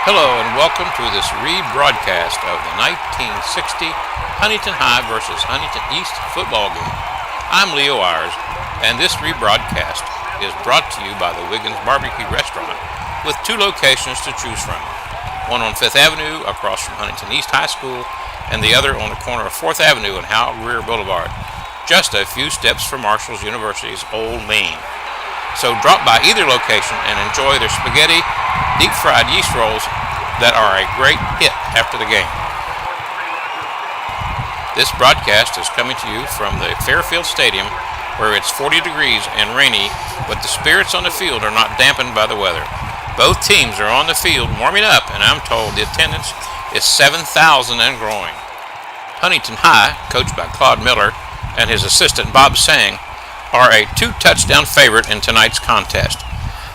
Hello and welcome to this rebroadcast of the 1960 Huntington High versus Huntington East football game. I'm Leo Ayers, and this rebroadcast is brought to you by the Wiggins Barbecue Restaurant, with two locations to choose from. One on 5th Avenue across from Huntington East High School, and the other on the corner of 4th Avenue and Howell Greer Boulevard, just a few steps from Marshall University's Old Main. So drop by either location and enjoy their spaghetti, deep-fried yeast rolls that are a great hit after the game. This broadcast is coming to you from the Fairfield Stadium, where it's 40 degrees and rainy, but the spirits on the field are not dampened by the weather. Both teams are on the field warming up, and I'm told the attendance is 7,000 and growing. Huntington High, coached by Claude Miller and his assistant Bob Sang, are a 2-touchdown favorite in tonight's contest.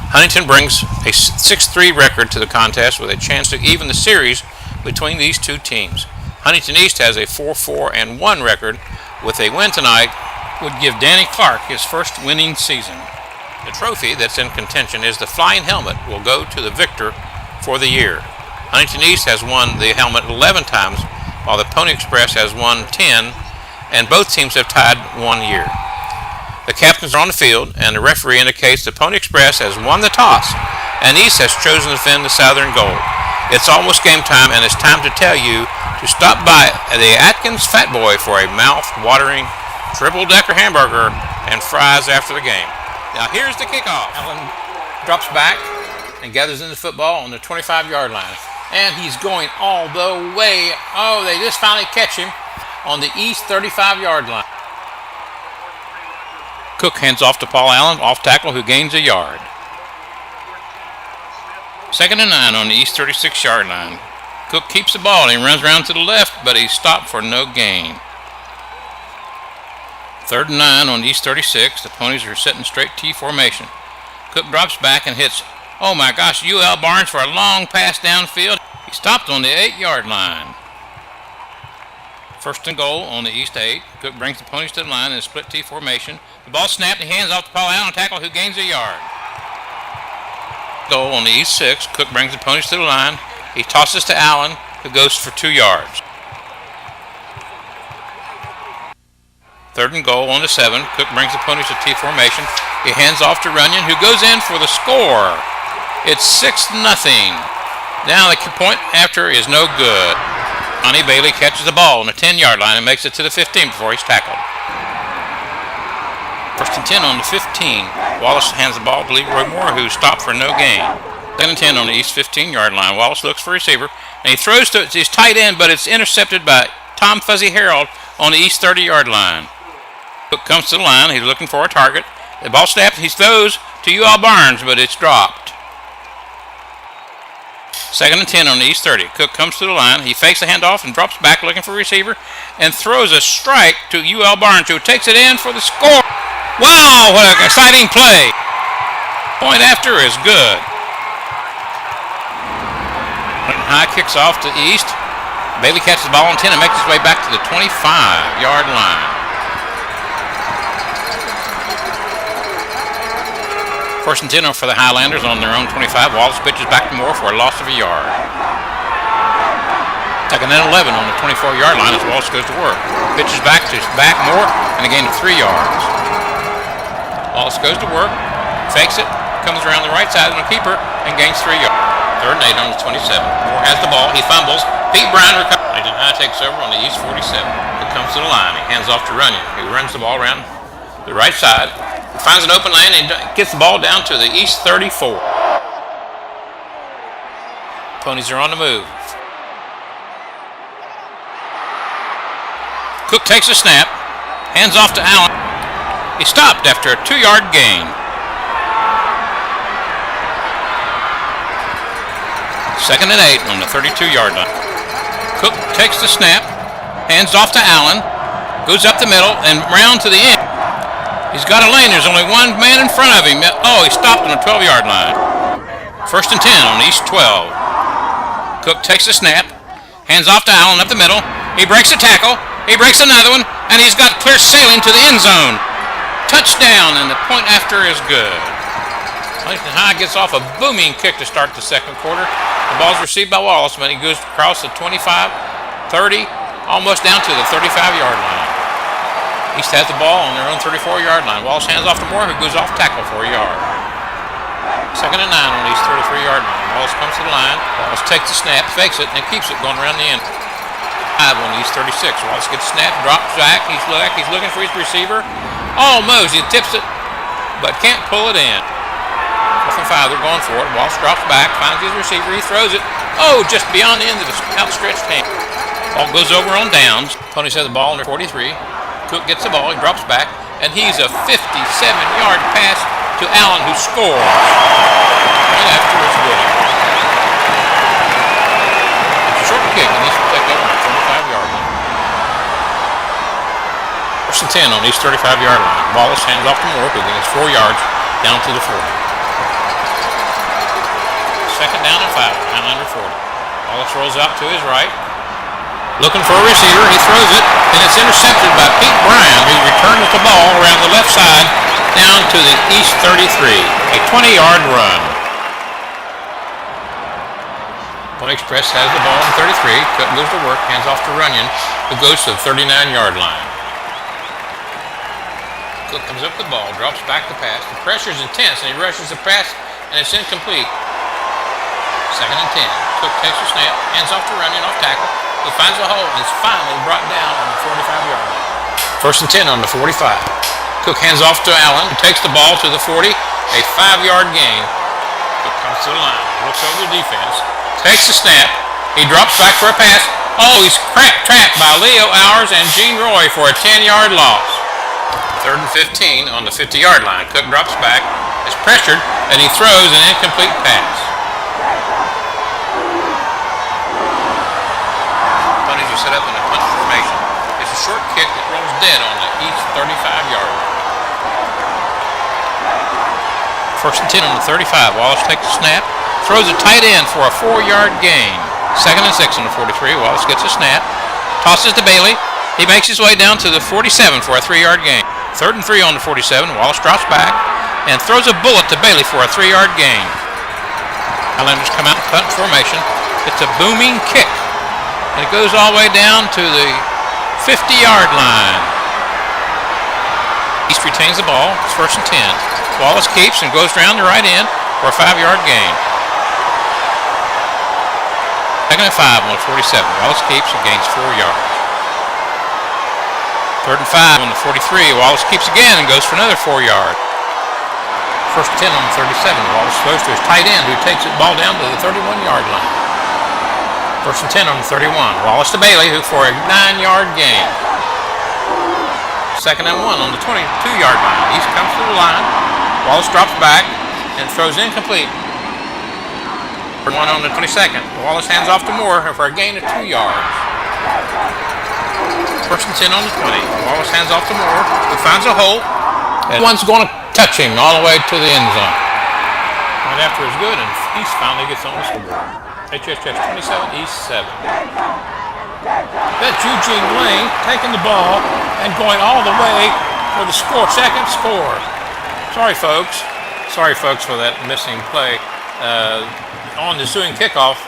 Huntington brings a 6-3 record to the contest with a chance to even the series between these two teams. Huntington East has a 4-4-1 record. With a win tonight would give Danny Clark his first winning season. The trophy that's in contention is the flying helmet will go to the victor for the year. Huntington East has won the helmet 11 times, while the Pony Express has won 10, and both teams have tied 1 year. The captains are on the field, and the referee indicates the Pony Express has won the toss, and East has chosen to defend the southern goal. It's almost game time, and it's time to tell you to stop by the Atkins Fat Boy for a mouth-watering triple-decker hamburger and fries after the game. Now here's the kickoff. Allen drops back and gathers in the football on the 25-yard line, and he's going all the way. Oh, they just finally catch him on the East 35-yard line. Cook hands off to Paul Allen, off tackle, who gains a yard. 2nd and 9 on the East 36-yard line. Cook keeps the ball and he runs around to the left, but he's stopped for no gain. 3rd and 9 on the East 36. The Ponies are setting straight T formation. Cook drops back and hits, oh my gosh, UL Barnes for a long pass downfield. He stopped on the 8-yard line. 1st and goal on the East 8. Cook brings the Ponies to the line in a split T formation. The ball snapped and he hands off to Paul Allen, tackle, who gains a yard. Goal on the East 6. Cook brings the Ponies to the line. He tosses to Allen, who goes for 2 yards. 3rd and goal on the 7. Cook brings the Ponies to T formation. He hands off to Runyon, who goes in for the score. It's 6-0. Now the point after is no good. Connie Bailey catches the ball on the 10-yard line and makes it to the 15 before he's tackled. 1st and 10 on the 15. Wallace hands the ball to Leroy Moore, who stopped for no gain. 2nd and 10 on the East 15-yard line. Wallace looks for a receiver, and he throws to his tight end, but it's intercepted by Tom Fuzzy Harold on the East 30-yard line. Cook comes to the line. He's looking for a target. The ball snaps. He throws to UL Barnes, but it's dropped. 2nd and 10 on the East 30. Cook comes to the line. He fakes the handoff and drops back looking for a receiver and throws a strike to UL Barnes, who takes it in for the score. Wow, what an exciting play. Point after is good. High kicks off to East. Bailey catches the ball on 10 and makes his way back to the 25-yard line. 1st and 10 for the Highlanders on their own 25. Wallace pitches back to Moore for a loss of a yard. 2nd and 11 on the 24-yard line as Wallace goes to work. Pitches back to Moore and a gain of 3 yards. Wallace goes to work, fakes it, comes around the right side of the keeper and gains 3 yards. 3rd and 8 on the 27. Moore has the ball. He fumbles. Pete Brown recovers. Huntington High takes over on the East 47. He comes to the line. He hands off to Runyon, who runs the ball around the right side. He finds an open lane and gets the ball down to the East 34. Ponies are on the move. Cook takes a snap, hands off to Allen. He stopped after a 2-yard gain. 2nd and 8 on the 32-yard line. Cook takes the snap, hands off to Allen, goes up the middle and round to the end. He's got a lane. There's only one man in front of him. Oh, he stopped on the 12-yard line. 1st and 10 on East 12. Cook takes the snap, hands off to Allen up the middle. He breaks a tackle. He breaks another one, and he's got clear sailing to the end zone. Touchdown, and the point after is good. Huntington High gets off a booming kick to start the second quarter. The ball's received by Wallace, but he goes across the 25, 30, almost down to the 35-yard line. East has the ball on their own 34-yard line. Wallace hands off to Moore, who goes off tackle for a yard. 2nd and 9 on East 33-yard line. Wallace comes to the line. Wallace takes the snap, fakes it, and keeps it going around the end. 5 on East 36. Wallace gets the snap, drops back. He's looking for his receiver. Almost, he tips it, but can't pull it in. 4th and 5, they're going for it. Wallace drops back, finds his receiver, he throws it. Oh, just beyond the end of his outstretched hand. Ball goes over on downs. Ponies have the ball on their 43. Cook gets the ball, he drops back, and he's a 57-yard pass to Allen, who scores. And afterwards, good. It's a short kick, and he's to take over the 25-yard line. 1st and 10 on East 35-yard line. Wallace hands off to Moore, who gets 4 yards down to the 40. 2nd down and 5, down under 40. Wallace rolls out to his right. Looking for a receiver, he throws it, and it's intercepted by Pete Bryan, who returns the ball around the left side down to the East 33, a 20-yard run. Pony Express has the ball on 33. Cook goes to work, hands off to Runyon, who goes to the 39-yard line. Cook comes up with the ball, drops back the pass. The pressure is intense, and he rushes the pass, and it's incomplete. 2nd and 10. Cook takes the snap, hands off to Runyon, off tackle. He finds a hole and is finally brought down on the 45-yard line. 1st and 10 on the 45. Cook hands off to Allen, who takes the ball to the 40, a 5-yard gain. Cook comes to the line, looks over the defense, takes the snap, he drops back for a pass. Oh, he's trapped by Leo Hours and Gene Roy for a 10-yard loss. 3rd and 15 on the 50-yard line. Cook drops back, is pressured, and he throws an incomplete pass. Set up in a punt formation. It's a short kick that rolls dead on the East 35-yard line. 1st and 10 on the 35. Wallace takes the snap, throws a tight end for a 4-yard gain. 2nd and 6 on the 43. Wallace gets a snap, tosses to Bailey. He makes his way down to the 47 for a 3-yard gain. 3rd and 3 on the 47. Wallace drops back and throws a bullet to Bailey for a 3-yard gain. Highlanders come out in punt formation. It's a booming kick. And it goes all the way down to the 50-yard line. East retains the ball. It's 1st and 10. Wallace keeps and goes around the right end for a 5-yard gain. 2nd and 5 on the 47. Wallace keeps and gains 4 yards. 3rd and 5 on the 43. Wallace keeps again and goes for another 4 yards. 1st and 10 on the 37. Wallace throws to his tight end, who takes the ball down to the 31-yard line. 1st and 10 on the 31. Wallace to Bailey, who for a 9-yard gain. 2nd and 1 on the 22-yard line. East comes to the line. Wallace drops back and throws incomplete. 1 on the 22nd. Wallace hands off to Moore for a gain of 2 yards. 1st and 10 on the 20. Wallace hands off to Moore, who finds a hole. And one's going to touch him all the way to the end zone. Right after is good, and East finally gets on the scoreboard. HHS 27, East 7. That's Eugene Lane taking the ball and going all the way for the score, second score. Sorry, folks, for that missing play. On the ensuing kickoff,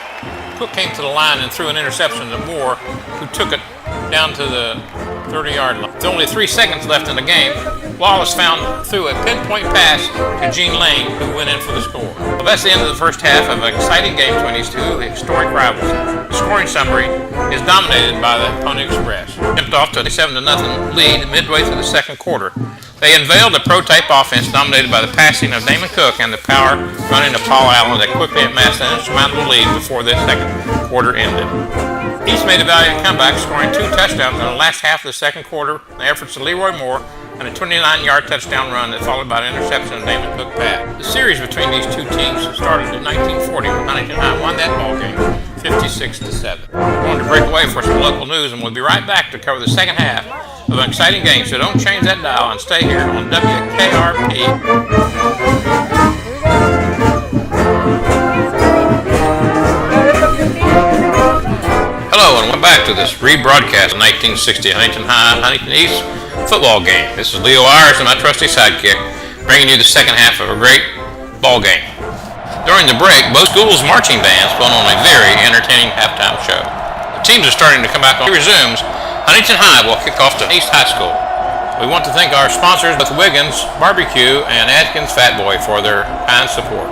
Cook came to the line and threw an interception to Moore, who took it down to the 30-yard line. With only 3 seconds left in the game, Wallace threw a pinpoint pass to Gene Lane, who went in for the score. Well, that's the end of the first half of an exciting game between these two historic rivals. The scoring summary is dominated by the Pony Express. Jumped off to a 7-0 lead midway through the second quarter. They unveiled a pro-type offense dominated by the passing of Damon Cook and the power running of Paul Allen that quickly amassed an insurmountable lead before the second quarter ended. East made a valiant comeback, scoring 2 touchdowns in the last half of the second quarter. The efforts of Leroy Moore and a 29-yard touchdown run that followed by an interception of Damon Cook pass. The series between these two teams started in 1940 when Huntington High won that ball game 56-7. We're going to break away for some local news, and we'll be right back to cover the second half of an exciting game. So don't change that dial and stay here on WKRP. Hello, and welcome back to this rebroadcast of 1960 Huntington High, Huntington East football game. This is Leo Ayers and my trusty sidekick, bringing you the second half of a great ball game. During the break, both schools' marching bands put on a very entertaining halftime show. The teams are starting to come back on. It resumes. Huntington High will kick off to East High School. We want to thank our sponsors with Wiggins Barbecue and Atkins Fat Boy for their kind support.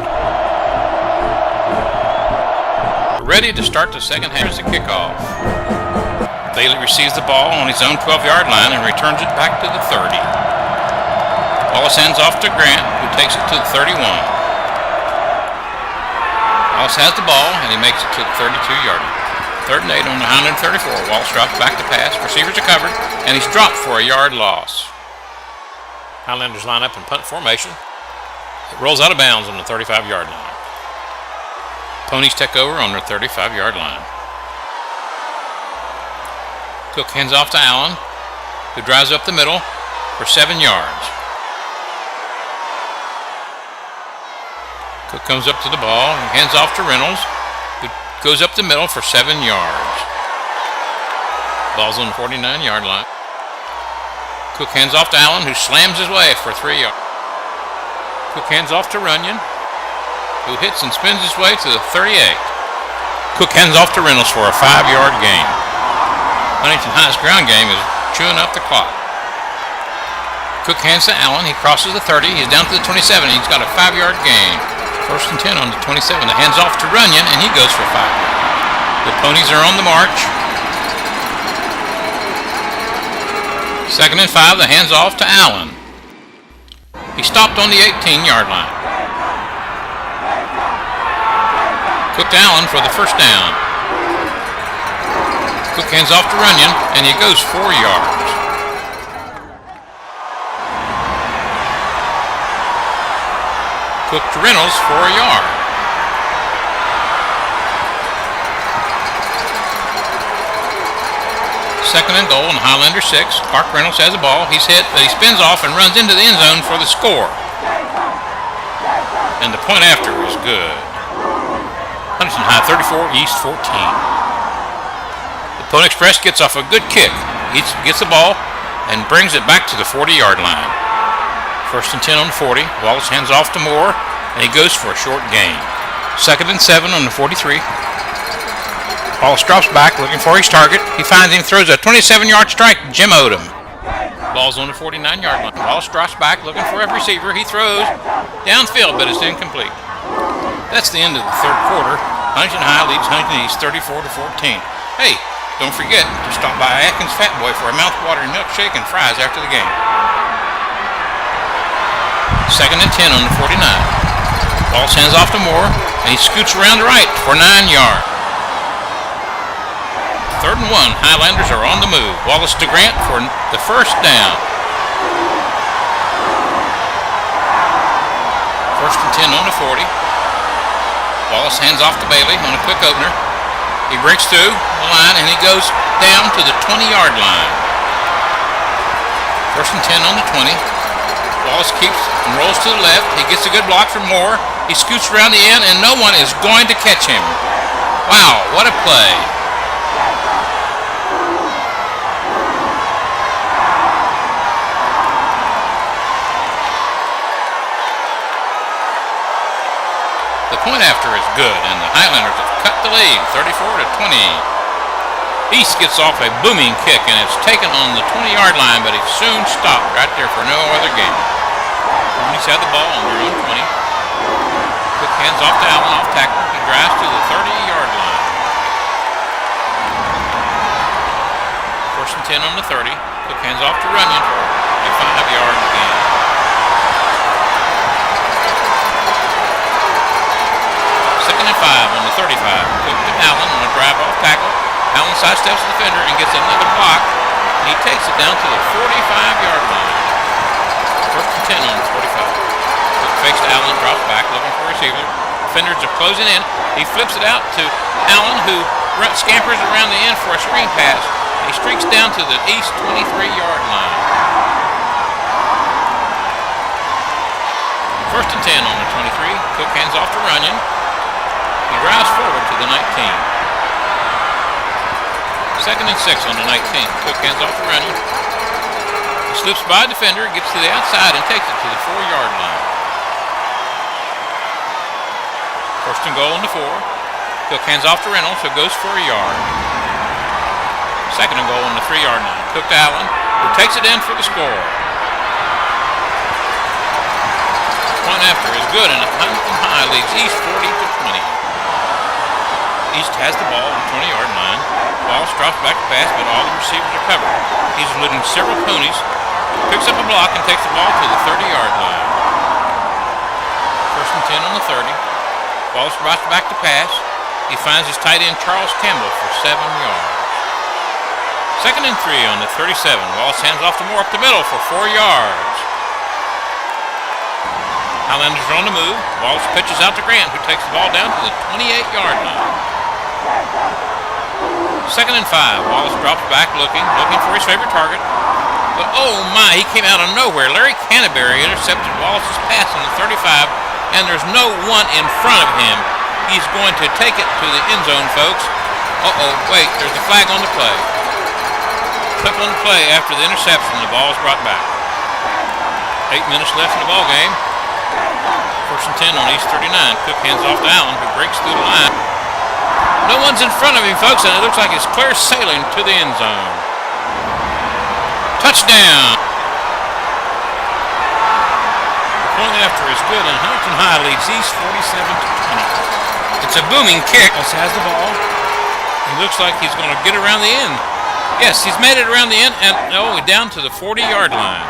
We're ready to start the second half as the kickoff. Bailey receives the ball on his own 12-yard line and returns it back to the 30. Wallace hands off to Grant, who takes it to the 31. Wallace has the ball, and he makes it to the 32-yard line. 3rd and 8 on the Highland 34. Wallace drops back to pass. Receivers are covered, and he's dropped for a yard loss. Highlanders line up in punt formation. It rolls out of bounds on the 35-yard line. Ponies take over on their 35-yard line. Cook hands off to Allen, who drives up the middle for 7 yards. Cook comes up to the ball and hands off to Reynolds, who goes up the middle for 7 yards. Ball's on the 49-yard line. Cook hands off to Allen, who slams his way for 3 yards. Cook hands off to Runyon, who hits and spins his way to the 38. Cook hands off to Reynolds for a 5-yard gain. Huntington High's ground game is chewing up the clock. Cook hands to Allen. He crosses the 30. He's down to the 27. He's got a 5-yard gain. 1st and 10 on the 27. The hands off to Runyon, and he goes for 5. The Ponies are on the march. 2nd and 5. The hands off to Allen. He stopped on the 18-yard line. Cook to Allen for the 1st down. Cook hands off to Runyon, and he goes 4 yards. Cook to Reynolds for a yard. Second and goal on Highlander 6. Clark Reynolds has the ball. He's hit, but he spins off and runs into the end zone for the score. And the point after is good. Huntington High 34, East 14. Pony Express gets off a good kick. He gets the ball and brings it back to the 40-yard line. 1st and 10 on the 40. Wallace hands off to Moore, and he goes for a short gain. 2nd and 7 on the 43. Wallace drops back looking for his target. He finds him, throws a 27-yard strike. Jim Odom. Ball's on the 49-yard line. Wallace drops back looking for a receiver. He throws downfield, but it's incomplete. That's the end of the 3rd quarter. Huntington High leads Huntington East 34-14. Hey, don't forget to stop by Atkins Fat Boy for a mouth-watering milkshake and fries after the game. 2nd and 10 on the 49. Ball hands off to Moore, and he scoots around the right for 9 yards. 3rd and 1. Highlanders are on the move. Wallace to Grant for the 1st down. 1st and 10 on the 40. Wallace hands off to Bailey on a quick opener. He breaks through the line, and he goes down to the 20-yard line. 1st and 10 on the 20. Wallace keeps and rolls to the left. He gets a good block from Moore. He scoots around the end, and no one is going to catch him. Wow, what a play. The point after is good, and the Highlanders have cut the lead, 34-20. East gets off a booming kick, and it's taken on the 20-yard line, but it's soon stopped right there for no other gain. Ponies have the ball on their own 20. Cook hands off to Allen, off tackle. He drives to the 30-yard line. 1st and 10 on the 30. Cook hands off to Runyon for a 5-yard gain. 2nd and 5 on the 35. Cook to Allen on a drive-off tackle. Allen sidesteps the defender and gets another block. And he takes it down to the 45-yard line. 1st and 10 on the 45. Cook fakes to Allen, drops back, looking for a receiver. Defenders are closing in. He flips it out to Allen, who scampers around the end for a screen pass. He streaks down to the east 23-yard line. 1st and 10 on the 23. Cook hands off to Runyon. He drives forward to the 19. 2nd and 6 on the 19. Cook hands off to Runyon. He slips by a defender, gets to the outside, and takes it to the 4-yard line. First and goal on the 4. Cook hands off to Reynolds, who goes for a yard. Second and goal on the 3-yard line. Cook to Allen, who takes it in for the score. Point after is good, and Huntington High leads East 40-20. East has the ball on the 20-yard line. Wallace drops back to pass, but all the receivers are covered. He's eluding several ponies, picks up a block, and takes the ball to the 30-yard line. First and 10 on the 30. Wallace drops back to pass. He finds his tight end Charles Campbell for 7 yards. Second and 3 on the 37. Wallace hands off to Moore up the middle for 4 yards. Highlanders are on the move. Wallace pitches out to Grant, who takes the ball down to the 28-yard line. Second and 5. Wallace drops back looking for his favorite target. But oh my, he came out of nowhere. Larry Canterbury intercepted Wallace's pass on the 35, and there's no one in front of him. He's going to take it to the end zone, folks. Wait, there's a flag on the play. Flip on the play after the interception. The ball is brought back. 8 minutes left in the ball game. First and 10 on East 39. Cook hands off to Allen, who breaks through the line. No one's in front of him, folks, and it looks like it's clear sailing to the end zone. Touchdown! The point after is good, and Huntington High leads East 47-20. It's a booming kick. Wallace has the ball. It looks like he's going to get around the end. Yes, he's made it around the end, and down to the 40-yard line.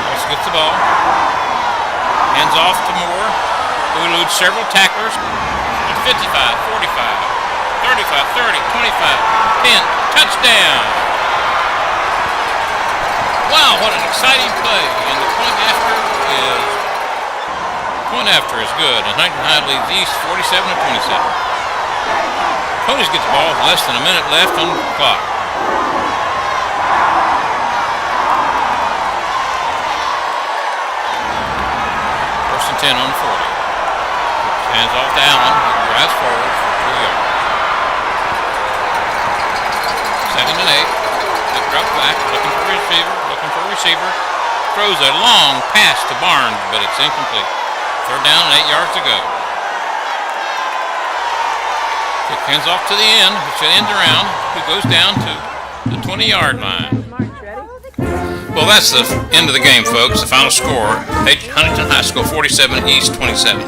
Wallace gets the ball. Hands off to Moore, who eludes several tacklers. 55, 45, 35, 30, 25, 10. Touchdown! Wow, what an exciting play. And the point after is good, and Huntington High leads East 47-27. Ponies get the ball with less than a minute left on the clock. First and 10 on the 40. Hands off to Allen, who drives forward for 2 yards. Second and 8. Cook drops back, looking for a receiver. Throws a long pass to Barnes, but it's incomplete. Third down and 8 yards to go. Cook hands off to the end, which ends around, who goes down to the 20-yard line. Well, that's the end of the game, folks. The final score, Huntington High School 47, East 27.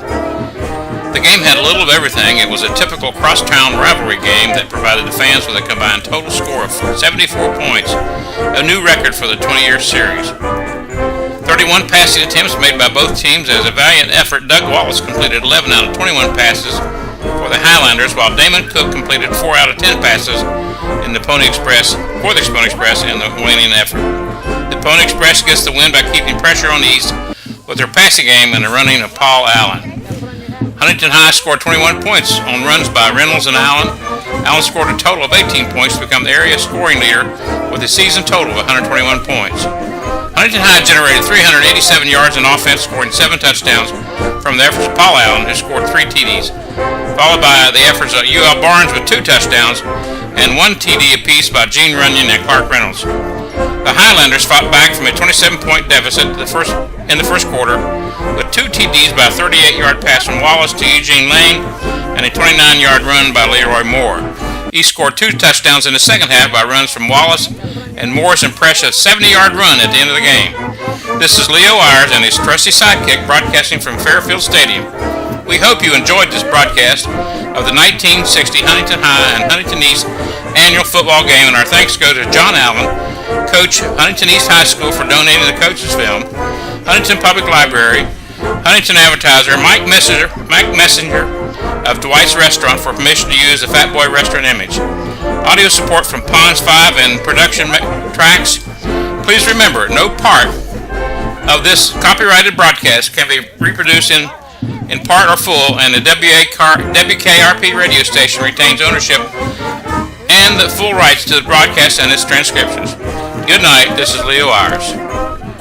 The game had a little of everything. It was a typical crosstown rivalry game that provided the fans with a combined total score of 74 points, a new record for the 20-year series. 31 passing attempts made by both teams. As a valiant effort, Doug Wallace completed 11 out of 21 passes for the Highlanders, while Damon Cook completed 4 out of 10 passes in the Pony Express in the winning effort. The Pony Express gets the win by keeping pressure on the East with their passing game and the running of Paul Allen. Huntington High scored 21 points on runs by Reynolds and Allen. Allen scored a total of 18 points to become the area scoring leader with a season total of 121 points. Huntington High generated 387 yards in offense, scoring 7 touchdowns from the efforts of Paul Allen, who scored 3 TDs, followed by the efforts of U.L. Barnes with 2 touchdowns and 1 TD apiece by Gene Runyon and Clark Reynolds. The Highlanders fought back from a 27-point deficit in the first quarter with 2 TDs by a 38-yard pass from Wallace to Eugene Lane and a 29-yard run by Leroy Moore. East scored 2 touchdowns in the second half by runs from Wallace and Moore's impressive 70-yard run at the end of the game. This is Leo Ayers and his trusty sidekick broadcasting from Fairfield Stadium. We hope you enjoyed this broadcast of the 1960 Huntington High and Huntington East annual football game, and our thanks go to John Allen, coach Huntington East High School, for donating the coach's film, Huntington Public Library, Huntington Advertiser, Mike Messenger of Dwight's Restaurant for permission to use the Fat Boy Restaurant image. Audio support from Ponds 5 and production tracks. Please remember, no part of this copyrighted broadcast can be reproduced in part or full, and the WKRP radio station retains ownership and the full rights to the broadcast and its transcriptions. Good night. This is Leo Ayers.